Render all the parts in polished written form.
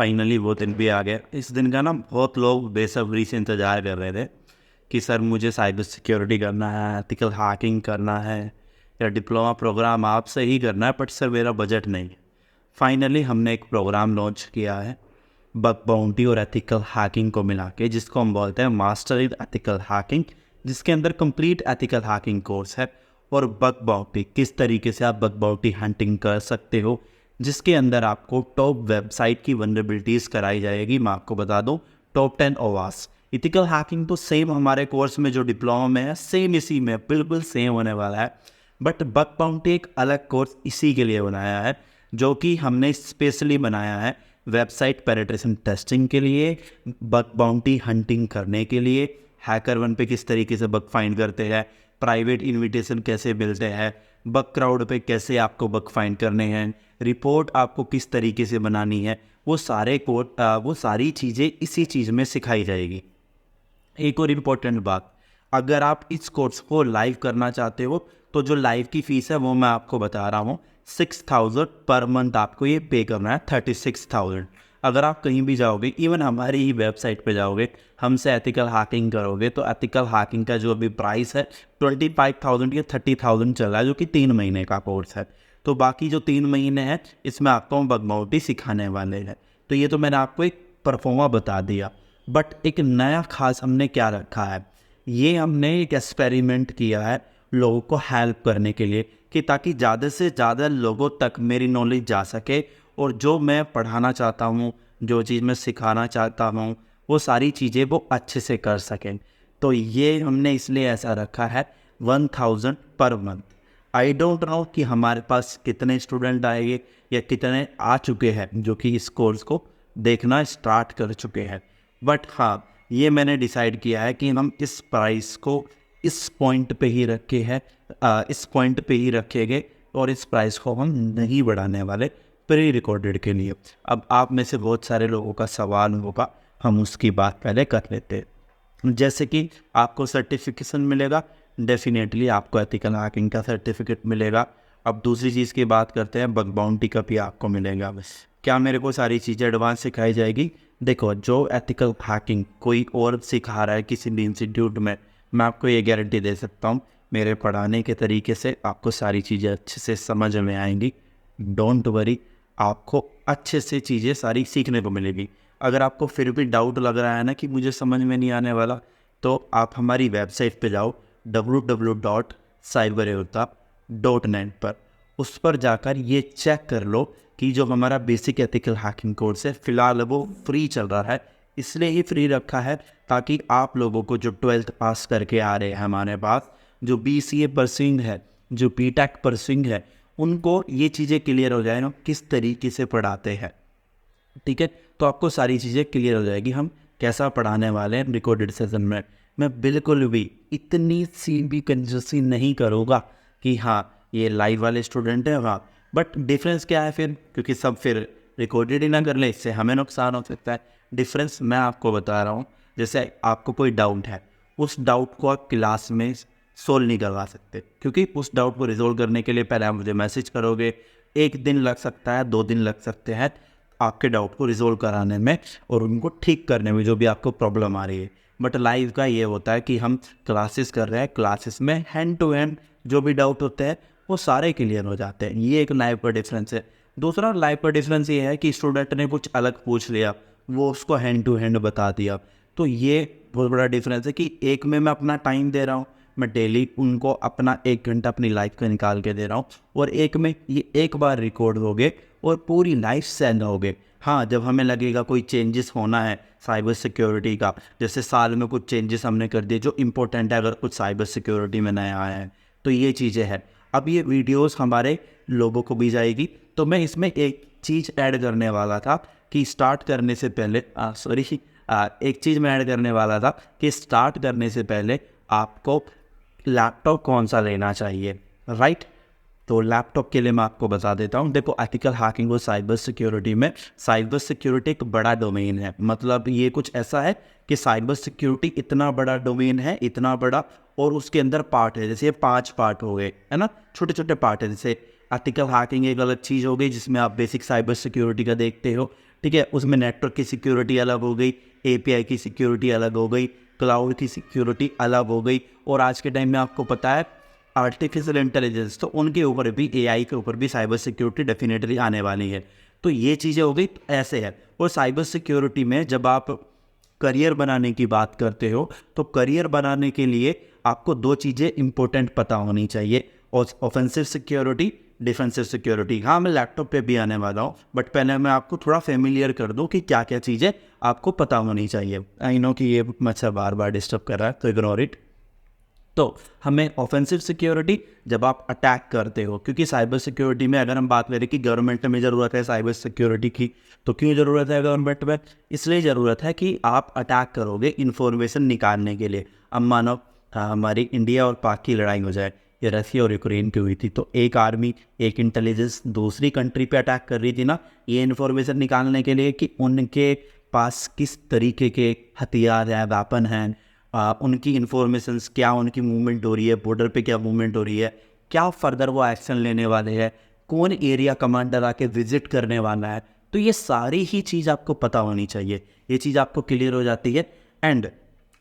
Finally वो दिन भी आ गया। इस दिन का ना बहुत लोग बेसब्री से इंतज़ार कर रहे थे कि सर मुझे साइबर सिक्योरिटी करना है, एथिकल हैकिंग करना है या डिप्लोमा प्रोग्राम आपसे ही करना है, बट सर मेरा बजट नहीं है। फाइनली हमने एक प्रोग्राम लॉन्च किया है बग बाउंटी और एथिकल हैकिंग को मिला के, जिसको हम बोलते हैं मास्टर इन एथिकल हैकिंग, जिसके अंदर कंप्लीट एथिकल हैकिंग कोर्स है और बग बाउंटी किस तरीके से आप बग बाउंटी हंटिंग कर सकते हो, जिसके अंदर आपको टॉप वेबसाइट की वनरेबिलिटीज़ कराई जाएगी। मैं आपको बता दूं, टॉप 10 ओवास। इथिकल हैकिंग तो सेम हमारे कोर्स में जो डिप्लोमा में है सेम इसी में बिल्कुल सेम होने वाला है, बट बग बाउंटी एक अलग कोर्स इसी के लिए बनाया है, जो कि हमने स्पेशली बनाया है वेबसाइट पेनिट्रेशन टेस्टिंग के लिए, बग बाउंटी हंटिंग करने के लिए, हैकर वन पे किस तरीके से बग फाइंड करते हैं, प्राइवेट इनविटेशन कैसे मिलते हैं, बग क्राउड पे कैसे आपको बग फाइंड करने हैं, रिपोर्ट आपको किस तरीके से बनानी है, वो सारी चीज़ें इसी चीज़ में सिखाई जाएगी। एक और इम्पोर्टेंट बात, अगर आप इस कोर्स को लाइव करना चाहते हो तो जो लाइव की फ़ीस है वो मैं आपको बता रहा हूँ, 6,000 पर मंथ आपको ये पे करना है, 36,000। अगर आप कहीं भी जाओगे, इवन हमारी ही वेबसाइट पे जाओगे, हमसे एथिकल हैकिंग करोगे, तो एथिकल हैकिंग का जो अभी प्राइस है 25,000 या 30,000 चल रहा है, जो कि 3 महीने का कोर्स है। तो बाकी जो 3 महीने हैं इसमें आपको हम बग बाउंटी सिखाने वाले हैं। तो ये तो मैंने आपको एक परफॉर्मा बता दिया, बट एक नया खास हमने क्या रखा है, ये हमने एक एक्सपेरिमेंट किया है लोगों को हेल्प करने के लिए, कि ताकि ज़्यादा से ज़्यादा लोगों तक मेरी नॉलेज जा सके और जो मैं पढ़ाना चाहता हूँ, जो चीज़ मैं सिखाना चाहता हूँ, वो सारी चीज़ें वो अच्छे से कर सकें। तो ये हमने इसलिए ऐसा रखा है 1,000 per month. I don't know कि हमारे पास कितने स्टूडेंट आएंगे या कितने आ चुके हैं जो कि इस कोर्स को देखना स्टार्ट कर चुके हैं, बट हाँ, ये मैंने डिसाइड किया है कि हम इस प्राइस को इस पॉइंट पे ही रखे हैं, इस पॉइंट पे ही रखेंगे और इस प्राइस को हम नहीं बढ़ाने वाले प्री रिकॉर्डेड के लिए। अब आप में से बहुत सारे लोगों का सवाल होगा, हम उसकी बात पहले कर लेते हैं। जैसे कि आपको सर्टिफिकेशन मिलेगा, डेफिनेटली आपको एथिकल हैकिंग का सर्टिफिकेट मिलेगा। अब दूसरी चीज़ की बात करते हैं, बग बाउंटी का भी आपको मिलेगा। क्या मेरे को सारी चीज़ें एडवांस सिखाई जाएगी? देखो, जो एथिकल हैकिंग कोई और सिखा रहा है किसी भी इंस्टीट्यूट में, मैं आपको ये गारंटी दे सकता हूँ मेरे पढ़ाने के तरीके से आपको सारी चीज़ें अच्छे से समझ में आएंगी। डोंट वरी, आपको अच्छे से चीज़ें सारी सीखने को मिलेगी। अगर आपको फिर भी डाउट लग रहा है ना कि मुझे समझ में नहीं आने वाला, तो आप हमारी वेबसाइट पे जाओ www.cyberyotta.net पर। उस पर जाकर ये चेक कर लो कि जो हमारा बेसिक एथिकल हैकिंग कोर्स है फ़िलहाल वो फ्री चल रहा है। इसलिए ही फ्री रखा है ताकि आप लोगों को जो 12th पास करके आ रहे हैं हमारे पास, जो BCA परसिंग है, जो BTech परसिंग है, उनको ये चीज़ें क्लियर हो जाए ना किस तरीके से पढ़ाते हैं। ठीक है, तो आपको सारी चीज़ें क्लियर हो जाएगी हम कैसा पढ़ाने वाले हैं रिकॉर्डेड सेशन में। मैं बिल्कुल भी इतनी सी भी कंजूसी नहीं करूँगा कि हाँ ये लाइव वाले स्टूडेंट हैं, हाँ, बट डिफरेंस क्या है फिर, क्योंकि सब फिर रिकॉर्डेड ही ना कर ले, इससे हमें नुकसान हो सकता है। डिफरेंस मैं आपको बता रहा हूँ, जैसे आपको कोई डाउट है, उस डाउट को आप क्लास में सोल्व नहीं करवा सकते, क्योंकि उस डाउट को रिजोल्व करने के लिए पहले आप मुझे मैसेज करोगे, 1 दिन लग सकता है, 2 दिन लग सकते हैं आपके डाउट को रिजोल्व कराने में और उनको ठीक करने में जो भी आपको प्रॉब्लम आ रही है। बट लाइव का ये होता है कि हम क्लासेस कर रहे हैं, क्लासेस में हैंड टू हैंड जो भी डाउट होते हैं वो सारे क्लियर हो जाते हैं। ये एक लाइव का डिफरेंस है। दूसरा लाइव का डिफरेंस ये है कि स्टूडेंट ने कुछ अलग पूछ लिया, वो उसको हैंड टू हैंड बता दिया। तो ये बहुत बड़ा डिफरेंस है कि एक में मैं अपना टाइम दे रहा हूँ, मैं डेली उनको अपना 1 घंटा अपनी लाइफ का निकाल के दे रहा हूँ, और एक में ये एक बार रिकॉर्ड हो गए और पूरी लाइफ सेंड हो गए। हाँ, जब हमें लगेगा कोई चेंजेस होना है साइबर सिक्योरिटी का, जैसे साल में कुछ चेंजेस हमने कर दिए जो इम्पोर्टेंट है, अगर कुछ साइबर सिक्योरिटी में नया आया है, तो ये चीज़ें हैं। अब ये वीडियोस हमारे लोगों को भी जाएगी, तो मैं इसमें एक चीज़ ऐड करने वाला था कि स्टार्ट करने से पहले एक चीज़ मैं ऐड करने वाला था कि स्टार्ट करने से पहले आपको लैपटॉप कौन सा लेना चाहिए, राइट? तो लैपटॉप के लिए मैं आपको बता देता हूँ। देखो, एथिकल हैकिंग और साइबर सिक्योरिटी में, साइबर सिक्योरिटी एक बड़ा डोमेन है। मतलब ये कुछ ऐसा है कि साइबर सिक्योरिटी इतना बड़ा डोमेन है, इतना बड़ा, और उसके अंदर पार्ट है, जैसे ये 5 पार्ट हो गए, है ना, छोटे छोटे पार्ट है। जैसे एथिकल हैकिंग एक अलग चीज़ हो गई जिसमें आप बेसिक साइबर सिक्योरिटी का देखते हो, ठीक है, उसमें नेटवर्क की सिक्योरिटी अलग हो गई, API की सिक्योरिटी अलग हो गई, क्लाउड की सिक्योरिटी अलग हो गई, और आज के टाइम में आपको पता है आर्टिफिशियल इंटेलिजेंस, तो उनके ऊपर भी, AI के ऊपर भी साइबर सिक्योरिटी डेफिनेटली आने वाली है। तो ये चीज़ें हो गई, तो ऐसे है। और साइबर सिक्योरिटी में जब आप करियर बनाने की बात करते हो, तो करियर बनाने के लिए आपको दो चीज़ें इंपॉर्टेंट पता होनी चाहिए, और ऑफेंसिव सिक्योरिटी, डिफेंसिव सिक्योरिटी। हाँ, मैं लैपटॉप पे भी आने वाला हूँ, बट पहले मैं आपको थोड़ा फेमिलियर कर दूँ कि क्या क्या चीज़ें आपको पता होनी चाहिए। आई नो कि ये मच्छर बार बार डिस्टर्ब कर रहा है, तो इग्नोर इट। तो हमें ऑफेंसिव सिक्योरिटी जब आप अटैक करते हो, क्योंकि साइबर सिक्योरिटी में अगर हम बात करें कि गवर्नमेंट में ज़रूरत है साइबर सिक्योरिटी की, तो क्यों ज़रूरत है गवर्नमेंट में? इसलिए ज़रूरत है कि आप अटैक करोगे इन्फॉर्मेशन निकालने के लिए। अब मानो हमारी इंडिया और पाक की लड़ाई हो जाए, ये रसिया और यूक्रेन की हुई थी, तो एक आर्मी, एक इंटेलिजेंस दूसरी कंट्री पे अटैक कर रही थी ना, ये इन्फॉर्मेशन निकालने के लिए कि उनके पास किस तरीके के हथियार हैं, वेपन हैं, उनकी इन्फॉर्मेशंस क्या, उनकी मूवमेंट हो रही है, बॉर्डर पे क्या मूवमेंट हो रही है, क्या फर्दर वो एक्शन लेने वाले हैं, कौन एरिया कमांडर आके विजिट करने वाला है। तो ये सारी ही चीज़ आपको पता होनी चाहिए, ये चीज़ आपको क्लियर हो जाती है। एंड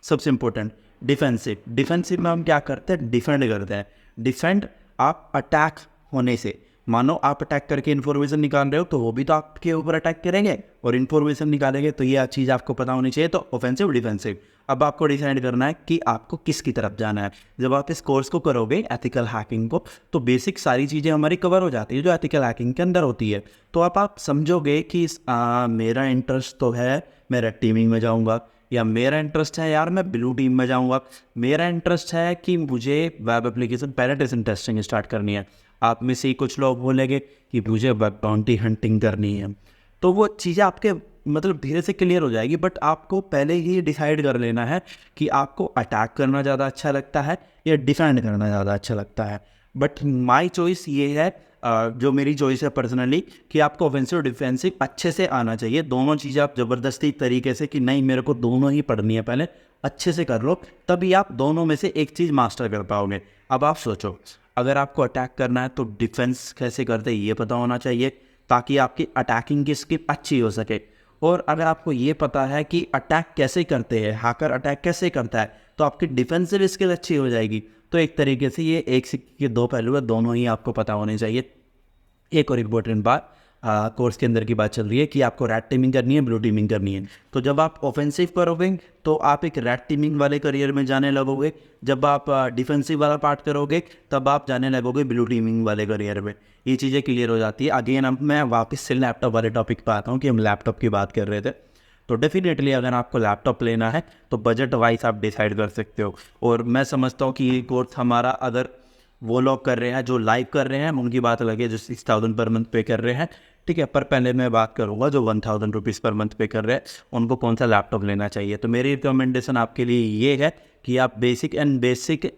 सबसे इम्पोर्टेंट, डिफेंसिव। डिफेंसिव में हम क्या करते हैं? डिफेंड करते हैं। डिफेंड, आप अटैक होने से, मानो आप अटैक करके इन्फॉर्मेशन निकाल रहे हो, तो वो भी तो आपके ऊपर अटैक करेंगे और इन्फॉर्मेशन निकालेंगे, तो ये चीज़ आपको पता होनी चाहिए। तो ऑफेंसिव, डिफेंसिव। अब आपको डिसाइड करना है कि आपको किसकी तरफ जाना है। जब आप इस कोर्स को करोगे, एथिकल हैकिंग को, तो बेसिक सारी चीज़ें हमारी कवर हो जाती है जो एथिकल हैकिंग के अंदर होती है। तो आप समझोगे कि मेरा इंटरेस्ट तो है मैं रेड टीमिंग में जाऊँगा, या मेरा इंटरेस्ट है यार मैं ब्लू टीम में जाऊँगा, मेरा इंटरेस्ट है कि मुझे web application penetration testing start करनी है। आप में से ही कुछ लोग बोलेंगे कि मुझे वेब बाउंटी हंटिंग करनी है। तो वो चीज़ें आपके मतलब धीरे से क्लियर हो जाएगी, बट आपको पहले ही डिसाइड कर लेना है कि आपको अटैक करना ज़्यादा अच्छा लगता है या डिफेंड करना ज़्यादा अच्छा लगता है। बट माई चॉइस ये है, जो मेरी चॉइस है पर्सनली, कि आपको ऑफेंसिव डिफेंसिव अच्छे से आना चाहिए। दोनों चीज़ें आप ज़बरदस्ती तरीके से कि नहीं मेरे को दोनों ही पढ़नी है, पहले अच्छे से कर लो, तभी आप दोनों में से एक चीज़ मास्टर कर पाओगे। अब आप सोचो, अगर आपको अटैक करना है तो डिफेंस कैसे करते हैं ये पता होना चाहिए, ताकि आपकी अटैकिंग की स्किल अच्छी हो सके। और अगर आपको ये पता है कि अटैक कैसे करते हैं, हैकर अटैक कैसे करता है, तो आपकी डिफेंसिव स्किल अच्छी हो जाएगी। तो एक तरीके से ये एक सिक्के के दो पहलू है, दोनों ही आपको पता होने चाहिए। एक और इम्पोर्टेंट बात, कोर्स के अंदर की बात चल रही है कि आपको रेड टीमिंग करनी है, ब्लू टीमिंग करनी है। तो जब आप ऑफेंसिव करोगे तो आप एक रेड टीमिंग वाले करियर में जाने लगोगे, जब आप डिफेंसिव वाला पार्ट करोगे तब आप जाने लगोगे ब्लू टीमिंग वाले करियर में। ये चीज़ें क्लियर हो जाती है। अगेन अब मैं वापस से लैपटॉप वाले टॉपिक पर आता हूँ कि हम लैपटॉप की बात कर रहे थे। तो डेफिनेटली अगर आपको लैपटॉप लेना है तो बजट वाइज आप डिसाइड कर सकते हो। और मैं समझता हूँ कि ये कोर्स हमारा, अगर वो लोग कर रहे हैं जो लाइव कर रहे हैं, उनकी बात अलग है, जो 6000 पर मंथ पे कर रहे हैं, ठीक है। पर पहले मैं बात करूँगा जो 1000 रुपीज़ पर मंथ पे कर रहे हैं, उनको कौन सा लैपटॉप लेना चाहिए। तो मेरी रिकमेंडेशन आपके लिए ये है कि आप बेसिक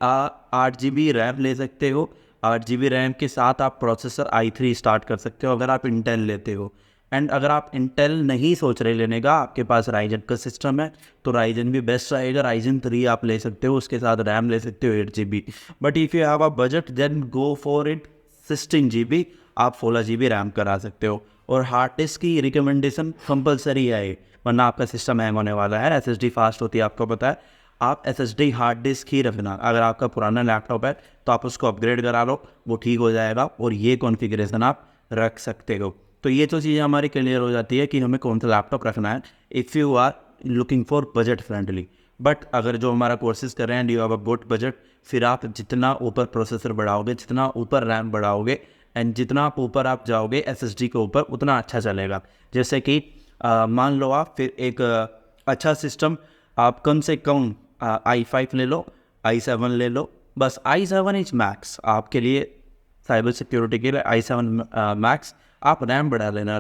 8 GB रैम ले सकते हो। 8 GB रैम के साथ आप प्रोसेसर i3 स्टार्ट कर सकते हो अगर आप इंटेल लेते हो। एंड अगर आप इंटेल नहीं सोच रहे लेने का, आपके पास राइजन का सिस्टम है, तो राइजन भी बेस्ट रहेगा। राइजन 3 आप ले सकते हो, उसके साथ रैम ले सकते हो 8 GB। But if you have a budget then go for it 16 GB, आप 16 GB रैम करा सकते हो। और हार्ड डिस्क की रिकमेंडेशन कंपलसरी है, वरना आपका सिस्टम हैंग होने वाला है। SSD फास्ट होती है, आपको पता है। आप SSD हार्ड डिस्क ही रखना। अगर आपका पुराना लैपटॉप है तो आप उसको अपग्रेड करा लो, वो ठीक हो जाएगा, और ये कॉन्फ़िगरेशन आप रख सकते हो। तो ये तो चीज़ें हमारी क्लियर हो जाती है कि हमें कौन सा लैपटॉप रखना है if you are looking for budget friendly. But अगर जो हमारा कोर्सेज कर रहे हैं, you have a good budget, फिर आप जितना ऊपर प्रोसेसर बढ़ाओगे, जितना ऊपर रैम बढ़ाओगे, एंड जितना आप ऊपर आप जाओगे SSD के ऊपर, उतना अच्छा चलेगा। जैसे कि मान लो आप फिर एक अच्छा सिस्टम, आप कम से कम i5 ले लो, i7 ले लो, बस i7 इज मैक्स आपके लिए साइबर सिक्योरिटी के लिए। i7 max. आप रैम बढ़ा लेना,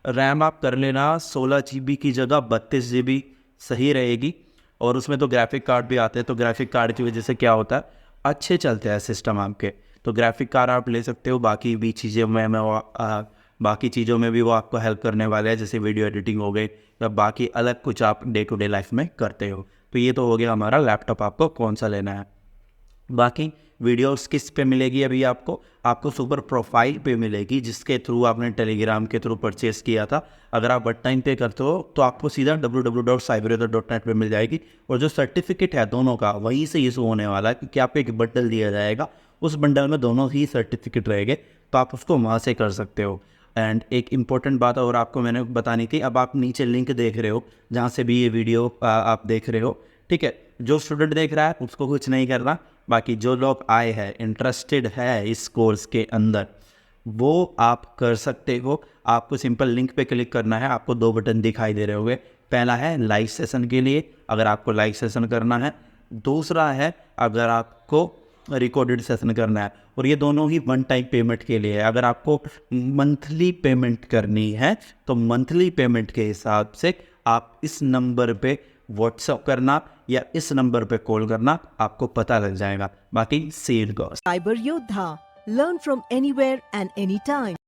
रैम आप कर लेना 16 GB की जगह 32 GB सही रहेगी। और उसमें तो ग्राफिक कार्ड भी आते हैं, तो ग्राफिक कार्ड की वजह से क्या होता है, अच्छे चलते हैं सिस्टम आपके। तो ग्राफिक कार्ड आप ले सकते हो। बाकी भी चीज़ें बाकी चीज़ों में भी वो आपको हेल्प करने वाले हैं, जैसे वीडियो एडिटिंग हो गई या बाकी अलग कुछ आप डे टू डे लाइफ में करते हो। तो ये तो हो गया हमारा लैपटॉप आपको कौन सा लेना है। बाकी वीडियोस किस पे मिलेगी अभी आपको सुपर प्रोफाइल पे मिलेगी, जिसके थ्रू आपने टेलीग्राम के थ्रू परचेस किया था। अगर आप वन टाइम पे करते हो तो आपको सीधा www.cyberyoda.net पे मिल जाएगी। और जो सर्टिफिकेट है दोनों का वहीं से इशू होने वाला है, क्योंकि आपको एक बंडल दिया जाएगा, उस बंडल में दोनों ही सर्टिफिकेट रहेंगे, तो आप उसको वहाँ से कर सकते हो। एंड एक इम्पॉर्टेंट बात और आपको मैंने बतानी थी, अब आप नीचे लिंक देख रहे हो जहाँ से भी ये वीडियो आप देख रहे हो, ठीक है। जो स्टूडेंट देख रहा है उसको कुछ नहीं करना, बाकी जो लोग आए हैं इंटरेस्टेड है इस कोर्स के अंदर, वो आप कर सकते हो। आपको सिंपल लिंक पे क्लिक करना है, आपको 2 बटन दिखाई दे रहे होंगे। पहला है लाइव सेशन के लिए, अगर आपको लाइव सेशन करना है। दूसरा है अगर आपको रिकॉर्डेड सेशन करना है, और ये दोनों ही वन टाइम पेमेंट के लिए है। अगर आपको मंथली पेमेंट करनी है तो मंथली पेमेंट के हिसाब से आप इस नंबर पे व्हाट्सअप करना या इस नंबर पे कॉल करना, आपको पता लग जाएगा। बाकी सेल गॉस Cyber Yodha. Learn from anywhere and anytime.